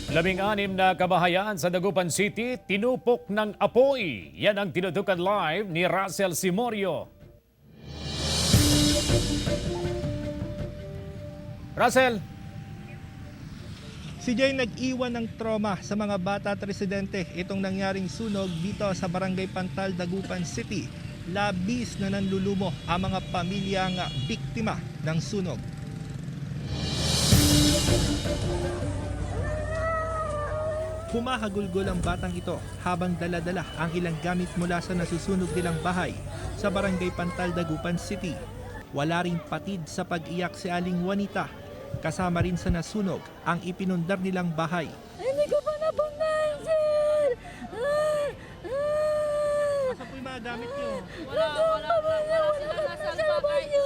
16 na kabahayan sa Dagupan City, tinupok ng apoy. Yan ang tinutukan live ni Russell Simorio. Russell. Si Jay nag-iwan ng trauma sa mga bata at residente itong nangyaring sunog dito sa Barangay Pantal, Dagupan City. Labis na nanlulumo ang mga pamilyang biktima ng sunog. Humahagulgol ang batang ito habang dala-dala ang ilang gamit mula sa nasusunog nilang bahay sa Barangay Pantal, Dagupan City. Wala ring patid sa pag-iyak si Aling Juanita. Kasama rin sa nasunog ang ipinundar nilang bahay. Ay, hindi ko pa napuntahan, sir! Asa po yung mga gamit nyo? Wala sa banyo.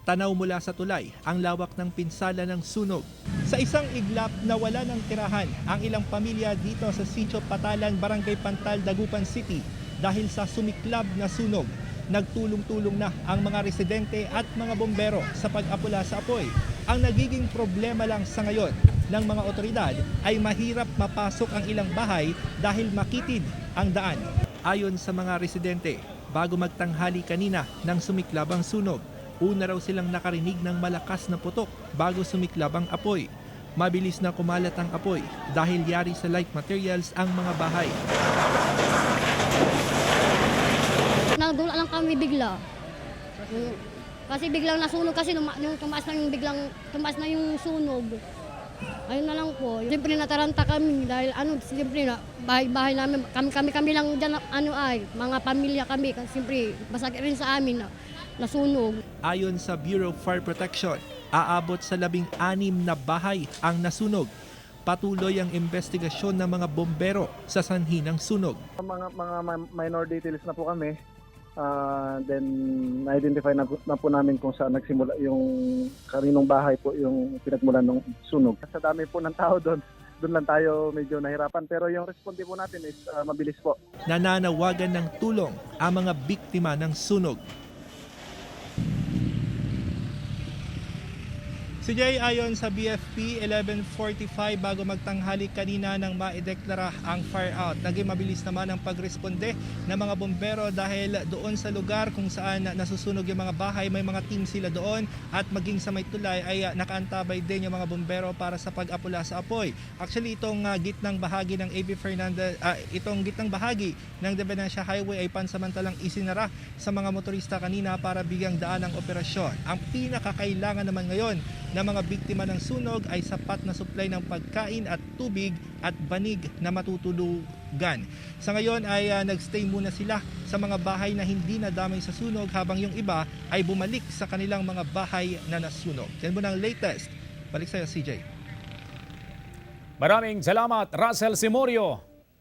Tanaw mula sa tulay ang lawak ng pinsala ng sunog. Sa isang iglap na wala ng tirahan ang ilang pamilya dito sa Sitio Patalan, Barangay Pantal, Dagupan City dahil sa sumiklab na sunog. Nagtulong-tulong na ang mga residente at mga bombero sa pag-apula sa apoy. Ang nagiging problema lang sa ngayon ng mga otoridad ay mahirap mapasok ang ilang bahay dahil makitid ang daan. Ayon sa mga residente, bago magtanghali kanina nang sumiklab ang sunog, una raw silang nakarinig ng malakas na putok bago sumiklab ang apoy. Mabilis na kumalat ang apoy dahil yari sa light materials ang mga bahay. Nandun lang kami bigla. Kasi biglang nasunog kasi nung tumaas na yung sunog. Ayun na lang po. Siyempre nataranta kami dahil siyempre na bahay namin, kami lang diyan mga pamilya kami. Kasi siyempre masakit rin sa amin na nasunog. Ayon sa Bureau of Fire Protection, aabot sa 16 na bahay ang nasunog. Patuloy ang investigasyon ng mga bombero sa sanhi ng sunog. Mga minor details na po kami. Then na-identify na po namin kung saan nagsimula yung kaninong bahay po yung pinagmulan ng sunog. Sa dami po ng tao doon lang tayo medyo nahirapan. Pero yung responde po natin is mabilis po. Nananawagan ng tulong ang mga biktima ng sunog. Si Jay, ayon sa BFP 11:45 bago magtanghali kanina nang maideklara ang fire out. Naging mabilis naman ang pagresponde ng mga bombero dahil doon sa lugar kung saan nasusunog yung mga bahay, may mga team sila doon at maging sa may tulay ay nakaantabay din yung mga bombero para sa pag-apula sa apoy. Actually, itong gitnang bahagi ng AB Fernandez, itong gitnang bahagi ng Devenancia Highway ay pansamantalang isinara sa mga motorista kanina para bigyang daan ang operasyon. Ang pinakakailangan naman ngayon ng mga biktima ng sunog ay sapat na supply ng pagkain at tubig at banig na matutulugan. Sa ngayon ay nagstay muna sila sa mga bahay na hindi nadamay sa sunog habang yung iba ay bumalik sa kanilang mga bahay na nasunog. Yan muna ang latest. Balik sa'yo, CJ. Maraming salamat, Russell Simorio.